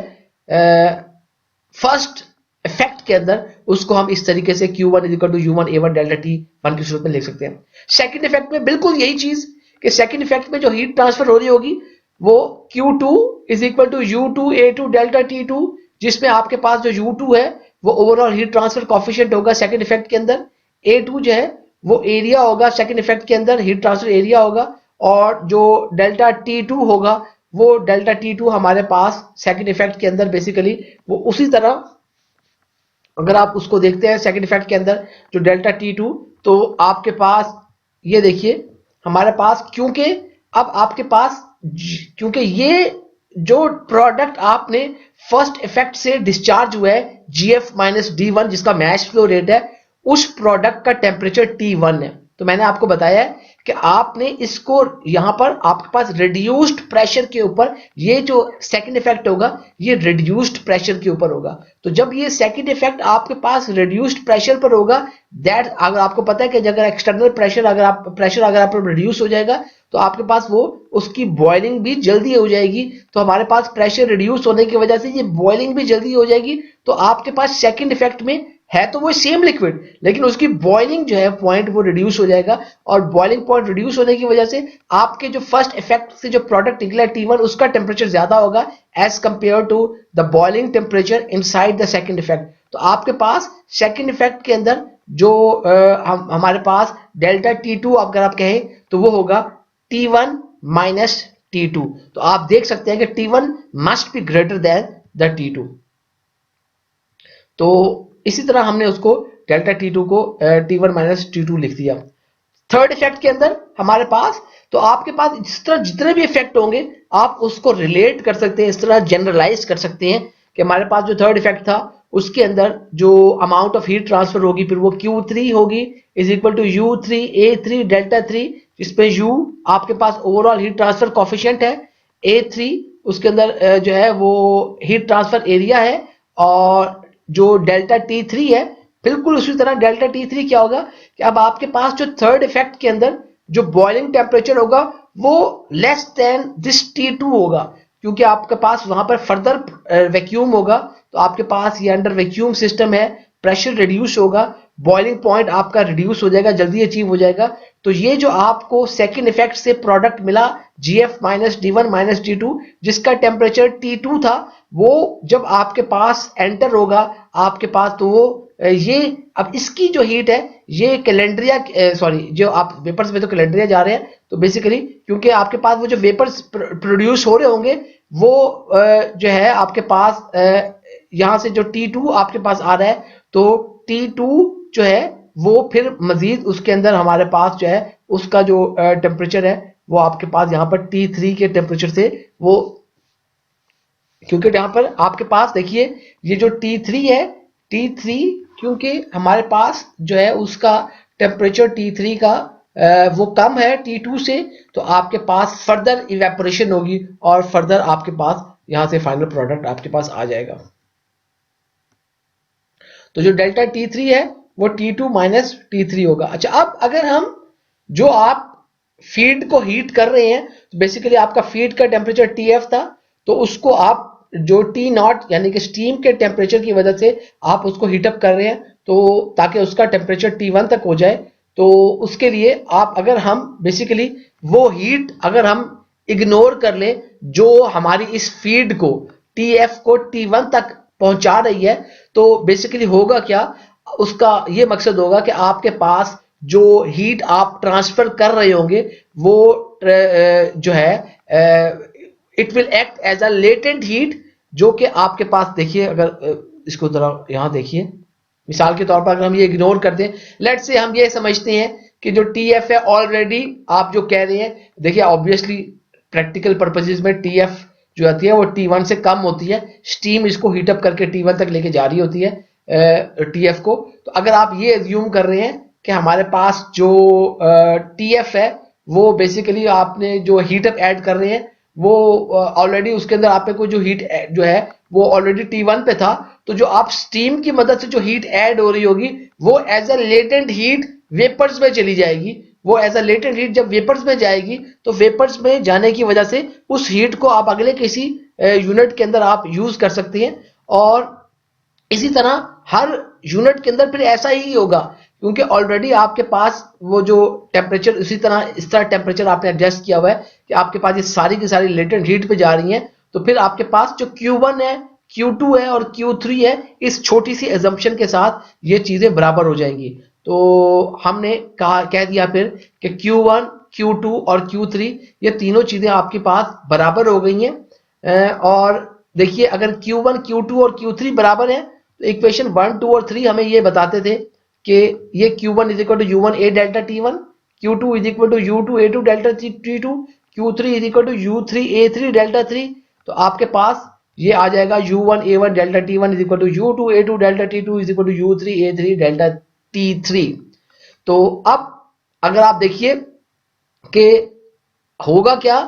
फर्स्ट इफेक्ट के अंदर, उसको हम इस तरीके से Q1 is equal to U1 A1 delta T1 की सूरत में लिख सकते हैं। सेकंड इफेक्ट में बिल्कुल यही चीज कि सेकंड इफेक्ट में जो हीट ट्रांसफर हो रही होगी वो Q2 is equal to U2 A2 delta T2, जिसमें आपके पास जो U2 है वो ओवरऑल हीट ट्रांसफर कोफिशिएंट होगा सेकंड इफेक्ट के अंदर, A2 जो है वो एरिया होगा सेकंड इफेक्ट के अंदर, हीट ट्रांसफर एरिया होगा, और जो डेल्टा T2 होगा वो डेल्टा T2 हमारे पास सेकंड इफेक्ट के अंदर बेसिकली वो उसी तरह, अगर आप उसको देखते हैं सेकंड इफेक्ट के अंदर जो डेल्टा T2, तो आपके पास ये देखिए हमारे पास, क्योंकि अब आपके पास क्योंकि ये जो प्रोडक्ट आपने फर्स्ट इफेक्ट से डिस्चार्ज हुआ है GF माइनस D1 जिसका मैच फ्लो रेट है, उस प्रोडक्ट का टेम्परेचर T1 है। तो मैंने आपको बताया है कि आपने इसको यहां पर आपके पास रिड्यूस्ड प्रेशर के ऊपर, ये जो सेकंड इफेक्ट होगा ये रिड्यूस्ड प्रेशर के ऊपर होगा। तो जब ये सेकंड इफेक्ट आपके पास रिड्यूस्ड प्रेशर पर होगा, दैट अगर आपको पता है कि अगर एक्सटर्नल प्रेशर अगर आप रिड्यूस हो जाएगा तो आपके पास वो उसकी बॉइलिंग भी जल्दी हो जाएगी। तो हमारे पास प्रेशर रिड्यूस होने की वजह से ये बॉइलिंग भी जल्दी हो जाएगी। तो आपके पास सेकंड इफेक्ट में है तो वो सेम लिक्विड, लेकिन उसकी बॉइलिंग जो है पॉइंट वो रिड्यूस हो जाएगा, और बॉइलिंग पॉइंट रिड्यूस होने की वजह से आपके जो फर्स्ट इफेक्ट से जो प्रोडक्ट निकला T1 उसका टेम्परेचर ज्यादा होगा as compared to the boiling temperature inside the second effect. तो आपके पास सेकंड इफेक्ट के अंदर जो हमारे पास डेल्टा T2 अगर आप कहें तो वो होगा T1 माइनस T2। तो आप देख सकते हैं कि T1 must be greater than the T2। तो इसी तरह हमने उसको डेल्टा T2 को T1 माइनस T2 लिख दिया। थर्ड इफेक्ट के अंदर हमारे पास, तो आपके पास इस तरह जितने भी इफेक्ट होंगे आप उसको रिलेट कर सकते हैं, इस तरह जनरलाइज कर सकते हैं कि हमारे पास जो थर्ड इफेक्ट था उसके अंदर जो अमाउंट ऑफ हीट ट्रांसफर होगी फिर वो Q3 होगी is equal to U3 A3 delta 3, जिसमें U आपके पास ओवरऑल हीट ट्रांसफर कोफिशिएंट है, A3 उसके अंदर जो है वो हीट ट्रांसफर एरिया है, और जो डेल्टा T3 है बिल्कुल उसी तरह डेल्टा T3 क्या होगा कि अब आपके पास जो थर्ड इफेक्ट के अंदर जो बॉइलिंग टेम्परेचर होगा वो लेस देन दिस T2 होगा, क्योंकि आपके पास वहां पर फर्दर वैक्यूम होगा। तो आपके पास ये अंडर वैक्यूम सिस्टम है, प्रेशर रिड्यूस होगा, बॉइलिंग पॉइंट आपका रिड्यूस हो जाएगा, जल्दी अचीव हो जाएगा। तो ये जो आपको सेकंड इफेक्ट से प्रोडक्ट मिला GF minus D1 minus D2 जिसका टेम्परेचर T2 था, वो जब आपके पास एंटर होगा आपके पास, तो वो ये अब इसकी जो हीट है ये कैलेंड्रिया सॉरी जो आप वेपर्स में तो कैलेंड्रिया जा रहे हैं, तो बेसिकली क्योंकि आपके पास वो जो वेपर्स प्रोड्यूस हो रहे होंगे वो जो है आपके पास यहाँ से जो T2 आपके पास आ रहा है, तो T2 जो है वो फिर मजीद उसके अंदर हमारे पास जो है उसका जो टेम्परेचर है वो आपके पास यहाँ पर T3 के टेम्परेचर से वो, क्योंकि यहाँ पर आपके पास देखिए ये जो T3 है, T3 क्योंकि हमारे पास जो है उसका टेम्परेचर T3 का वो कम है T2 से, तो आपके पास फर्दर इवेपोरेशन होगी और फर्दर आपके पास यहां से फाइनल प्रोडक्ट आपके पास आ जाएगा। तो जो डेल्टा T3 है वो T2 माइनस T3 होगा। अच्छा, अब अगर हम जो आप फीड को हीट कर रहे हैं, तो बेसिकली आपका फीड का टेम्परेचर टीएफ था, तो उसको आप जो टी नॉट यानी कि स्टीम के टेम्परेचर की वजह से आप उसको हीटअप कर रहे हैं, तो ताकि उसका टेम्परेचर टी1 तक हो जाए। तो उसके लिए आप अगर हम बेसिकली वो हीट अगर हम इग्नोर कर ले जो हमारी इस फीड को टीएफ को टी1 तक पहुंचा रही है, तो बेसिकली होगा क्या, उसका ये मकसद होगा कि आपके पास जो हीट आप ट्रांसफर कर रहे होंगे वो जो है it will act as a latent heat, जो कि आपके पास देखिए, अगर इसको जरा यहां देखिए, मिसाल के तौर पर अगर हम ये इग्नोर कर दें, लेट से हम ये समझते हैं कि जो टीएफ है ऑलरेडी आप जो कह रहे हैं, देखिए ऑब्वियसली प्रैक्टिकल पर्पसेस में टीएफ जो आती है वो टी1 से कम होती है, स्टीम इसको हीटअप करके टी1 तक लेके जा रही होती है टीएफ को। तो अगर आप ये एज्यूम कर रहे हैं कि हमारे पास जो टीएफ है वो बेसिकली आपने जो हीटअप ऐड कर रहे हैं वो ऑलरेडी उसके अंदर आप पे कोई जो हीट जो है वो ऑलरेडी टी1 पे था, तो जो आप स्टीम की मदद से जो हीट ऐड हो रही होगी वो as a latent heat vapours में चली जाएगी। वो एज अ लेटेंट हीट जब वेपर्स में जाएगी, तो वेपर्स में जाने की वजह से उस हीट को आप अगले किसी यूनिट के अंदर आप यूज कर सकते हैं। और इसी तरह हर यूनिट के अंदर फिर ऐसा ही होगा, क्योंकि ऑलरेडी आपके पास वो जो टेम्परेचर इसी तरह इस तरह टेम्परेचर आपने एडजस्ट किया हुआ है कि आपके पास ये सारी की सारी लेटेंट हीट पे जा रही हैं, तो फिर आपके पास जो Q1 है, Q2 है और Q3 है, इस छोटी सी एजम्पशन के साथ ये चीजें बराबर हो जाएंगी। तो हमने कह दिया फिर कि Q1, Q2 और Q3 ये तीनों चीजें आपके पास बराबर हो गई हैं। और देखिए अगर Q1, Q2 और Q3 बराबर है, तो इक्वेशन 1, 2 और 3 हमें ये बताते थे कि ये Q1 is equal to U1 A delta T1, Q2 is equal to U2 A2 delta T2, Q3 is equal to U3 A3 delta 3। तो आपके पास ये आ जाएगा U1 A1 delta T1 is equal to U2 A2 delta T2 is equal to U3 A3 delta T3। तो अब अगर आप देखिए कि होगा क्या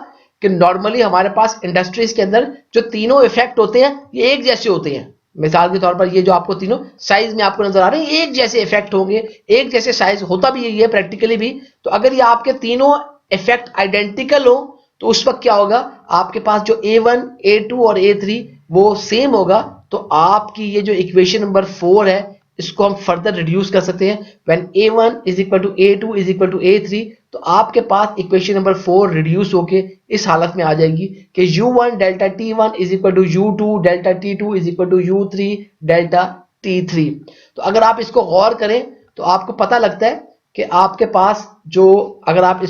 कि नॉर्मली हमारे पास इंडस्ट्रीज के अंदर जो तीनों इफेक्ट होते हैं ये एक जैसे होते हैं। मिसाल के तौर पर ये जो आपको तीनों साइज में आपको नजर आ रहे हैं एक जैसे इफेक्ट होंगे, एक जैसे साइज होता भी यही है प्रैक्टिकली भी। तो अगर ये आपके तीनों इफेक्ट आइडेंटिकल हो तो उस वक्त क्या होगा, आपके पास जो A1, A2 और A3 वो सेम होगा। तो आपकी ये जो इक्वेशन नंबर 4 है इसको हम फर्दर रिड्यूस कर सकते हैं। When A1 is equal to A2 is equal to A3, तो आपके पास इक्वेशन नंबर 4 रिड्यूस होके इस हालत में आ जाएगी कि U1 delta T1 is equal to U2 delta T2 is equal to U3 delta T3। तो अगर आप इसको गौर करें तो आपको पता लगता है कि आपके पास जो अगर आप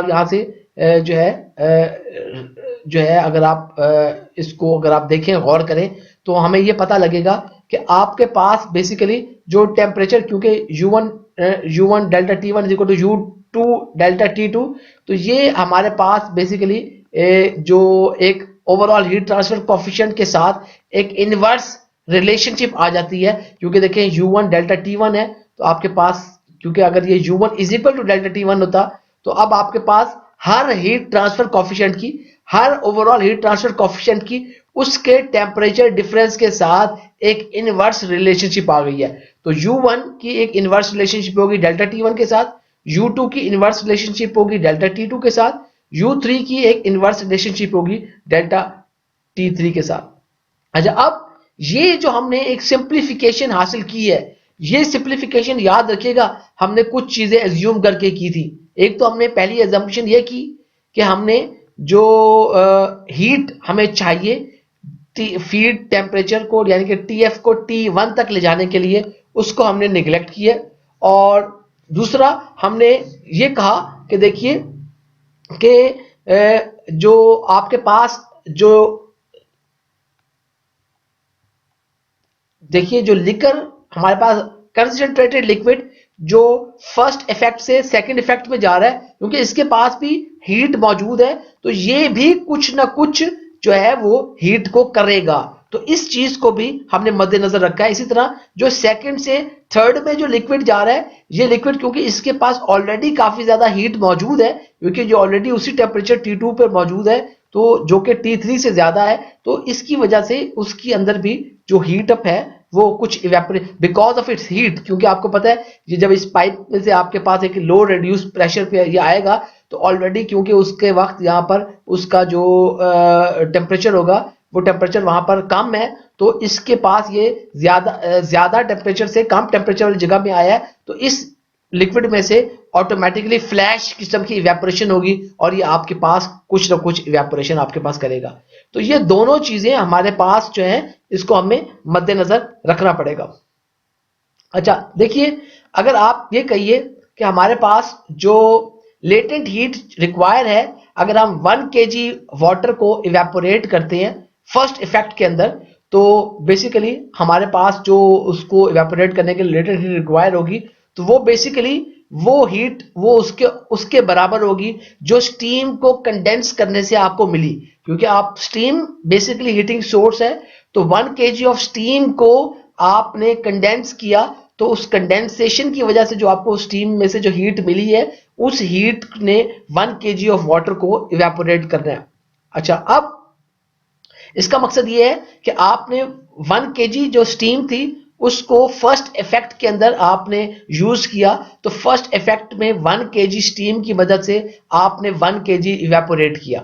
यहाँ से जो है अगर आप इसको अगर आप देखें गौर करें तो हमें ये पता लगेगा कि आपके पास बेसिकली जो टेम्परेचर, क्योंकि U1 delta T1 is equal to U2 delta T2, तो ये हमारे पास बेसिकली जो एक ओवरऑल हीट ट्रांसफर कोफिशिएंट के साथ एक इनवर्स रिलेशनशिप आ जाती है। क्योंकि देखें U1 डेल्टा T1 है, तो आपके पास क्योंकि अगर ये U1 is equal to delta T1 होता तो अब आपके पास हर हीट ट्रांसफर कोफिशिएंट की, हर ओवरऑल हीट ट्रांसफर कोफिशिएंट की उसके टेम्परेचर डिफरेंस के साथ एक इनवर्स रिलेशनशिप आ गई है। तो U1 की एक इनवर्स रिलेशनशिप होगी डेल्टा T1 के साथ, U2 की इनवर्स रिलेशनशिप होगी डेल्टा T2 के साथ, U3 की एक इनवर्स रिलेशनशिप होगी डेल्टा T3 के साथ। अच्छा, अब ये जो हमने एक सिंप्लीफिकेशन हासिल की है, ये सिंप्लीफिकेशन याद रखिएगा हमने कुछ चीजें एज्यूम करके की थी। एक तो हमने पहली एजम्पशन ये की कि हमने जो हीट हमें चाहिए फीड टेम्परेचर को यानी कि टीएफ को T1 तक ले जाने के लिए, उसको हमने निगलेक्ट किया। और दूसरा हमने ये कहा कि देखिए कि जो आपके पास जो देखिए जो लिकर हमारे पास कंसंट्रेटेड लिक्विड जो फर्स्ट इफेक्ट से सेकंड इफेक्ट में जा रहा है, क्योंकि इसके पास भी हीट मौजूद है, तो ये भी कुछ ना कुछ जो है वो हीट को करेगा। तो इस चीज को भी हमने मद्देनजर रखा है। इसी तरह जो सेकंड से थर्ड में जो लिक्विड जा रहा है, ये लिक्विड क्योंकि इसके पास ऑलरेडी काफी ज्यादा हीट मौजूद है, क्योंकि जो ऑलरेडी उसी टेम्परेचर T2 पर मौजूद है, तो जो कि T3 से ज्यादा है, तो इसकी वजह से उसके अंदर भी जो हीट अप है वो कुछ evaporate because of its heat. क्योंकि आपको पता है ये जब इस पाइप में से आपके पास एक लो रिड्यूस प्रेशर पे ये आएगा तो ऑलरेडी क्योंकि उसके वक्त यहाँ पर उसका जो टेम्परेचर होगा वो टेम्परेचर वहां पर कम है, तो इसके पास ये ज्यादा टेम्परेचर से कम टेम्परेचर वाली जगह में आया है, तो इस लिक्विड में से ऑटोमेटिकली फ्लैश किस्म की इवेपोरेशन होगी और ये आपके पास कुछ ना कुछ इवेपोरेशन आपके पास करेगा। तो ये दोनों चीजें हमारे पास जो है इसको हमें मद्देनजर रखना पड़ेगा। अच्छा देखिए, अगर आप ये कहिए कि हमारे पास जो लेटेंट हीट रिक्वायर है, अगर हम 1 kg वाटर को इवेपोरेट करते हैं फर्स्ट इफेक्ट के अंदर, तो बेसिकली हमारे पास जो उसको इवेपोरेट करने के लिए लेटेंट हीट रिक्वायर होगी, तो वो बेसिकली वो हीट वो उसके बराबर होगी जो स्टीम को कंडेंस करने से आपको मिली, क्योंकि आप स्टीम बेसिकली हीटिंग सोर्स है। तो 1 kg ऑफ स्टीम को आपने कंडेंस किया, तो उस कंडेंसेशन की वजह से जो आपको स्टीम में से जो हीट मिली है, उस हीट ने 1 kg ऑफ वाटर को इवेपोरेट करना है। अच्छा, अब इसका मकसद ये है कि आपने 1 kg जो स्टीम थी उसको फर्स्ट इफेक्ट के अंदर आपने यूज किया, तो फर्स्ट इफेक्ट में 1 kg स्टीम की मदद से आपने 1 kg इवेपोरेट किया।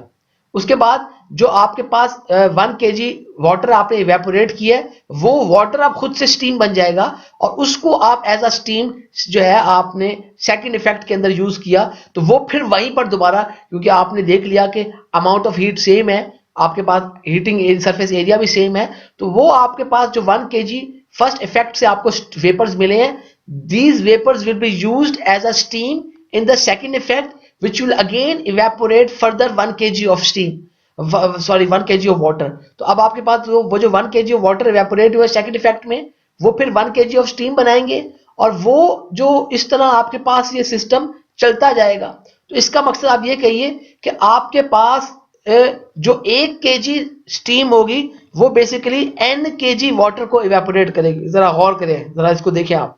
उसके बाद जो आपके पास 1 kg वाटर आपने इवेपोरेट किया है, वो वाटर अब खुद से स्टीम बन जाएगा और उसको आप एज अ स्टीम जो है आपने सेकंड इफेक्ट के अंदर यूज किया, तो वो फिर वहीं पर दोबारा, क्योंकि आपने देख लिया कि अमाउंट ऑफ हीट सेम है, आपके पास हीटिंग सरफेस एरिया भी सेम है, तो वो आपके पास जो 1 kg फर्स्ट इफेक्ट से आपको वेपर्स मिले हैं, these vapors will be used as a steam in the second effect, which will again evaporate further 1 kg of steam, sorry 1 kg of water. तो अब आपके पास वो जो 1 kg ऑफ वाटर इवेपोरेट हुआ सेकंड इफेक्ट में, वो फिर 1 kg ऑफ स्टीम बनाएंगे और वो जो इस तरह आपके पास ये सिस्टम चलता जाएगा। तो इसका मकसद आप ये कहिए कि आपके पास जो 1 kg स्टीम होगी वो बेसिकली n kg वाटर को इवेपोरेट करेगी। जरा गौर करें, जरा इसको देखें आप,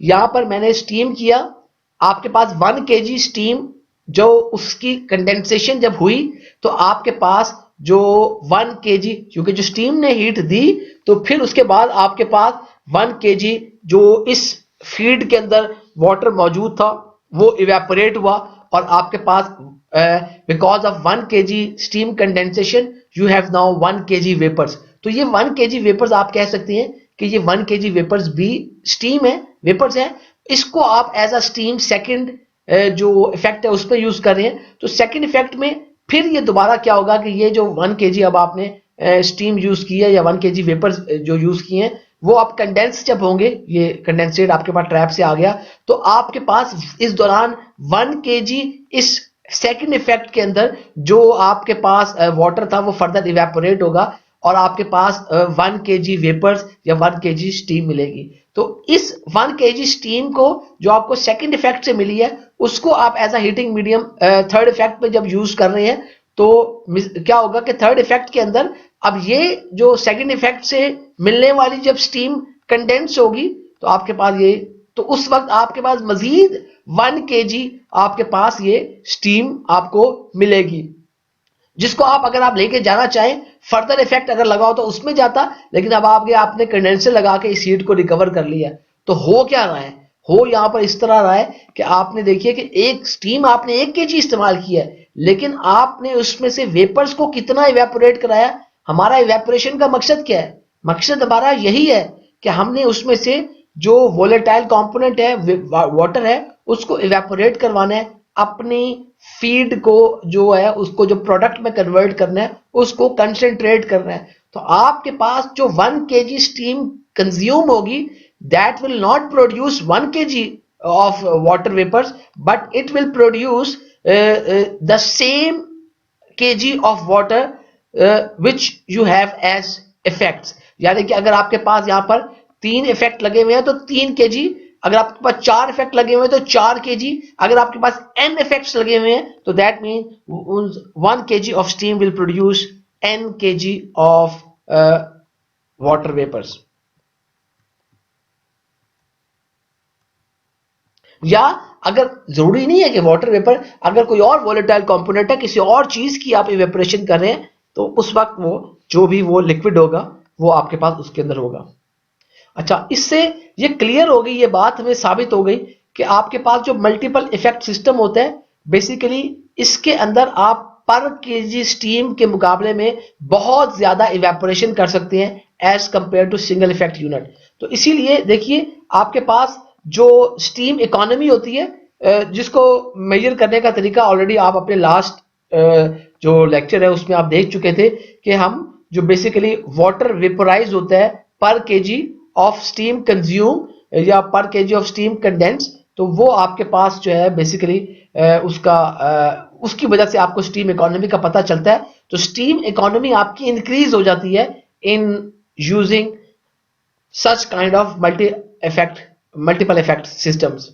यहां पर मैंने स्टीम किया, आपके पास 1 kg स्टीम जो उसकी कंडेंसेशन जब हुई, तो आपके पास जो 1 kg, क्योंकि जो स्टीम ने हीट दी, तो फिर उसके बाद आपके पास 1 kg जो इस फीड के अंदर वाटर मौजूद था वो इवेपोरेट हुआ और आपके पास because of 1 kg steam condensation you have now 1 kg vapours. तो ये 1 kg वेपर्स आप कह सकते हैं कि ये 1 kg वेपर्स भी स्टीम है, वेपर्स है। इसको आप एज अ स्टीम सेकंड जो इफेक्ट है उस पर यूज कर रहे हैं। तो सेकंड इफेक्ट में फिर ये दोबारा क्या होगा कि ये जो 1 kg अब आपने स्टीम यूज की है या 1 kg वेपर्स जो यूज किए हैं, वो आप कंडेंस जब होंगे, ये कंडेंसेट आपके पास ट्रैप से आ गया, तो आपके पास इस दौरान 1 kg इस सेकंड इफेक्ट के अंदर जो आपके पास वाटर था वो फर्दर इवेपोरेट होगा और आपके पास 1 kg वेपर्स या 1 kg स्टीम मिलेगी। तो इस 1 kg स्टीम को जो आपको सेकंड इफेक्ट से मिली है, उसको आप as a heating medium third effect में जब यूज कर रहे हैं, तो क्या होगा कि थर्ड इफेक्ट के अंदर अब ये जो सेकंड इफेक्ट से मिलने वाली जब स्टीम कंडेंस होगी, तो आपके पास ये, तो उस वक्त आपके पास मजीद 1 kg आपके पास ये स्टीम आपको मिलेगी, जिसको आप अगर आप लेके जाना चाहें फर्दर इफेक्ट अगर लगाओ तो उसमें जाता, लेकिन अब आपने कंडेंसर लगा के इस हीट को रिकवर कर लिया। तो हो क्या रहा है, हो यहां पर इस तरह रहा है कि आपने देखिए कि एक स्टीम आपने 1 kg इस्तेमाल किया है, लेकिन आपने उसमें से वेपर्स को कितना इवेपोरेट कराया। हमारा इवेपोरेशन का मकसद क्या है, मकसद हमारा यही है कि हमने उसमें से जो वोलेटाइल कंपोनेंट है, वाटर है, उसको इवेपोरेट करवाना है, अपनी फीड को जो है उसको जो प्रोडक्ट में कन्वर्ट करना है, उसको कंसंट्रेट करना है। तो आपके पास जो 1 kg स्टीम कंज्यूम होगी, that will not produce 1 kg of water vapours, but it will produce the same kg of water which you have as effects. यानी कि अगर आपके पास यहाँ पर 3 इफेक्ट लगे हुए हैं तो 3 kg, अगर आपके पास 4 इफेक्ट लगे हुए हैं तो 4 kg, अगर आपके पास n इफेक्ट्स लगे हुए हैं तो that mean 1 kg of steam will produce n kg of water vapours. या अगर जरूरी नहीं है कि वाटर वेपर, अगर कोई और वोलेटाइल कंपोनेंट है, किसी और चीज की आप इवेपोरेशन कर रहे हैं, तो उस वक्त वो जो भी वो लिक्विड होगा वो आपके पास उसके अंदर होगा। अच्छा, इससे ये क्लियर हो गई, ये बात हमें साबित हो गई कि आपके पास जो मल्टीपल इफेक्ट सिस्टम होता है बेसिकली इसके अंदर आप पर केजी स्टीम के मुकाबले में बहुत ज्यादा इवेपोरेशन कर सकते हैं as compared to single effect unit. तो इसीलिए देखिए आपके पास जो स्टीम इकोनॉमी होती है जिसको मेजर करने का तरीका ऑलरेडी आप अपने लास्ट जो लेक्चर है उसमें आप देख चुके थे कि हम जो बेसिकली वाटर वेपोराइज होता है पर केजी ऑफ स्टीम कंज्यूम या पर केजी ऑफ स्टीम कंडेंस, तो वो आपके पास जो है बेसिकली उसकी वजह से आपको स्टीम इकोनॉमी का पता चलता है। तो स्टीम इकोनॉमी आपकी इंक्रीज हो जाती है in using such kind of multiple effect systems.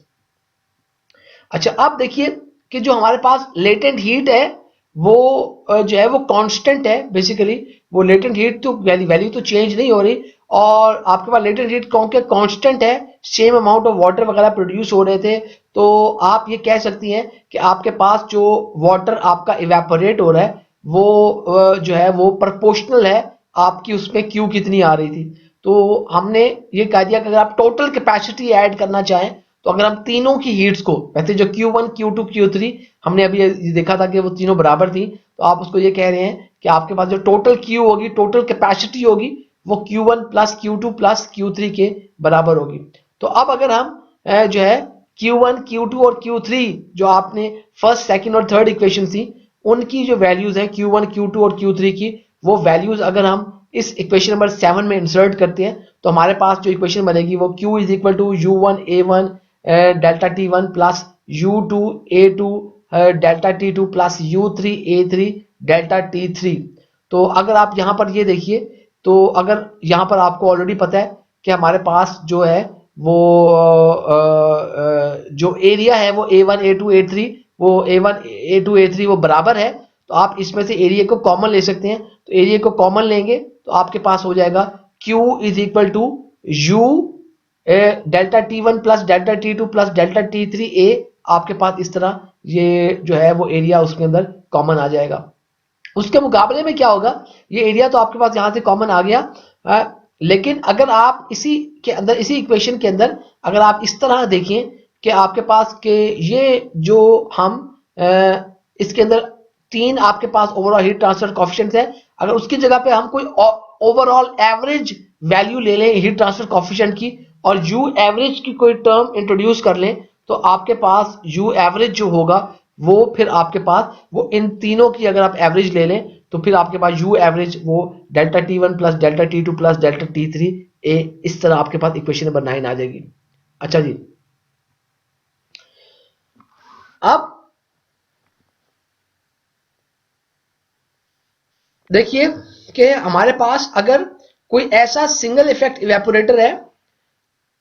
अच्छा, अब देखिए कि जो हमारे पास लेटेंट हीट है वो जो है वो कांस्टेंट है। बेसिकली वो लेटेंट हीट तो वैल्यू तो चेंज नहीं हो रही, और आपके पास लेटेंट हीट क्योंकि कांस्टेंट है, सेम अमाउंट ऑफ वाटर वगैरह प्रोड्यूस हो रहे थे, तो आप ये कह सकती हैं कि आपके पास जो वाटर आपका इवेपोरेट हो रहा है वो जो है वो प्रोपोर्शनल है आपकी उसमें क्यू कितनी आ रही थी। तो हमने ये कह दिया कि अगर आप टोटल कैपेसिटी ऐड करना चाहें तो अगर हम तीनों की हीट्स को, वैसे जो Q1 Q2 Q3 हमने अभी ये देखा था कि वो तीनों बराबर थी, तो आप उसको ये कह रहे हैं कि आपके पास जो टोटल Q होगी, टोटल कैपेसिटी होगी, वो Q1 plus Q2 plus Q3 के बराबर होगी। तो अब अगर हम जो है Q1 Q2 और Q3 जो आपने फर्स्ट सेकंड और थर्ड इक्वेशन थी उनकी जो वैल्यूज है Q1 Q2 और Q3 की, वो वैल्यूज अगर हम इस इक्वेशन नंबर 7 में इंसर्ट करते हैं तो हमारे पास जो इक्वेशन बनेगी वो Q is equal to U1 A1 delta T1 plus U2 A2 delta T2 plus U3 A3 delta T3। तो अगर आप यहाँ पर ये देखिए, तो अगर यहाँ पर आपको ऑलरेडी पता है कि हमारे पास जो है वो जो एरिया है वो A1 A2 A3 वो A1 A2 A3 वो बराबर है, तो आप इसमें से एरिया को कॉमन ले सकते हैं। तो एरिया को कॉमन लेंगे तो आपके पास हो जाएगा Q is equal to U delta T1 plus delta T2 plus delta T3 A। आपके पास इस तरह ये जो है वो एरिया उसके अंदर कॉमन आ जाएगा। उसके मुकाबले में क्या होगा, ये एरिया तो आपके पास यहां से कॉमन आ गया, लेकिन अगर आप इसी के अंदर, इसी इक्वेशन के अंदर अगर आप इस तरह देखें कि आपके पास के ये जो हम इसके अंदर तीन आपके पास ओवरऑल हीट ट्रांसफर कोएफिशिएंट्स है, अगर उसकी जगह पे हम कोई ओवरऑल एवरेज वैल्यू ले लें हीट ट्रांसफर कोएफिशिएंट की और यू एवरेज की कोई टर्म इंट्रोड्यूस कर लें, तो आपके पास यू एवरेज जो होगा वो फिर आपके पास वो इन तीनों की अगर आप एवरेज ले लें तो फिर आपके पास यू एवरेज वो delta T1 plus delta T2 plus delta T3 A, इस तरह आपके पास इक्वेशन नंबर 9 आ जाएगी। अच्छा जी, अब देखिए कि हमारे पास अगर कोई ऐसा सिंगल इफेक्ट इवेपोरेटर है,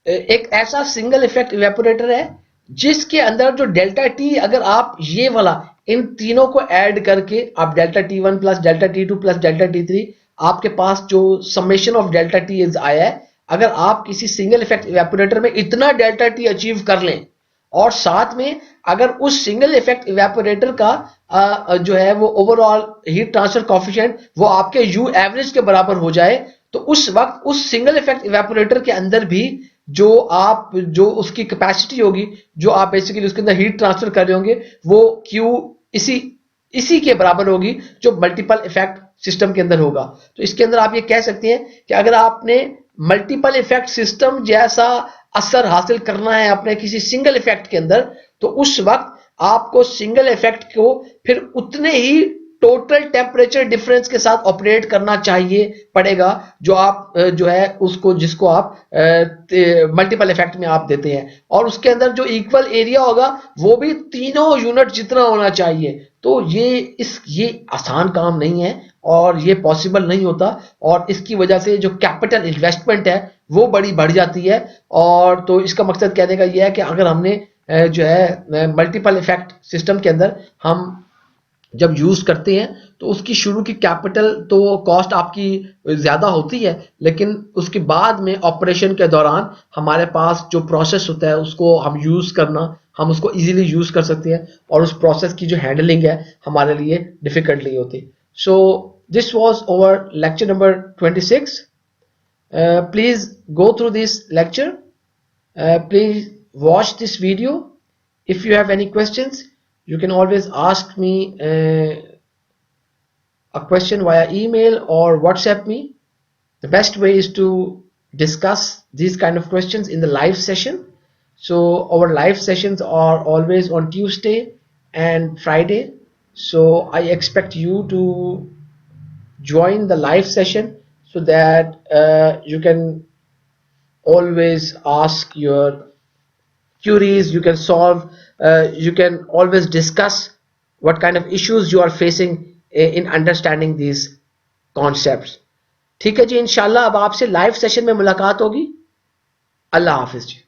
एक ऐसा सिंगल इफेक्ट इवेपोरेटर है जिसके अंदर जो डेल्टा T, अगर आप ये वाला इन तीनों को ऐड करके आप delta T1 plus delta T2 plus delta T3 आपके पास जो समेशन ऑफ डेल्टा T आया है, अगर आप किसी सिंगल इफेक्ट इवेपोरेटर में इतना डेल्टा T अचीव कर लें और साथ में अगर उस सिंगल इफेक्ट इवेपोरेटर का जो है वो ओवरऑल हीट ट्रांसफर कोएफिशिएंट वो आपके यू एवरेज के बराबर हो जाए, तो उस वक्त उस सिंगल इफेक्ट इवेपोरेटर के अंदर भी जो उसकी कैपेसिटी होगी, जो आप बेसिकली उसके अंदर हीट ट्रांसफर कर रहे होंगे, वो क्यू इसी के बराबर होगी जो मल्टीपल इफेक्ट सिस्टम के अंदर होगा। तो इसके अंदर आप ये कह सकते हैं कि अगर आपने मल्टीपल इफेक्ट सिस्टम जैसा असर हासिल करना है अपने किसी सिंगल इफेक्ट के अंदर, तो उस वक्त आपको सिंगल इफेक्ट को फिर उतने ही टोटल टेम्परेचर डिफरेंस के साथ ऑपरेट करना चाहिए पड़ेगा जो आप जो है उसको जिसको आप मल्टीपल इफेक्ट में आप देते हैं, और उसके अंदर जो इक्वल एरिया होगा वो भी तीनों यूनिट जितना होना चाहिए। तो ये आसान काम नहीं है और ये पॉसिबल नहीं होता, और इसकी वजह से जो कैपिटल इन्वेस्टमेंट है वो बड़ी बढ़ जाती है। और तो इसका मकसद कहने का ये है कि अगर हमने जो है मल्टीपल इफेक्ट सिस्टम के अंदर हम जब यूज करते हैं तो उसकी शुरू की कैपिटल तो कॉस्ट आपकी ज्यादा होती है, लेकिन उसके बाद में ऑपरेशन के दौरान हमारे पास जो प्रोसेस होता है उसको हम यूज करना, हम उसको इजीली यूज कर सकते हैं और उस प्रोसेस की जो हैंडलिंग है हमारे लिए डिफिकल्ट नहीं होती। So this was over lecture number 26। Please go through this lecture, please watch this video. If you have any questions You can always ask me a question via email or WhatsApp me. The best way is to discuss these kind of questions in the live session. So our live sessions are always on Tuesday and Friday. So I expect you to join the live session so that you can always ask your queries, you can solve, you can always discuss what kind of issues you are facing in understanding these concepts. ठीक है जी, इंशाल्लाह अब आपसे लाइव सेशन में मुलाकात होगी. अल्लाह हाफिज जी.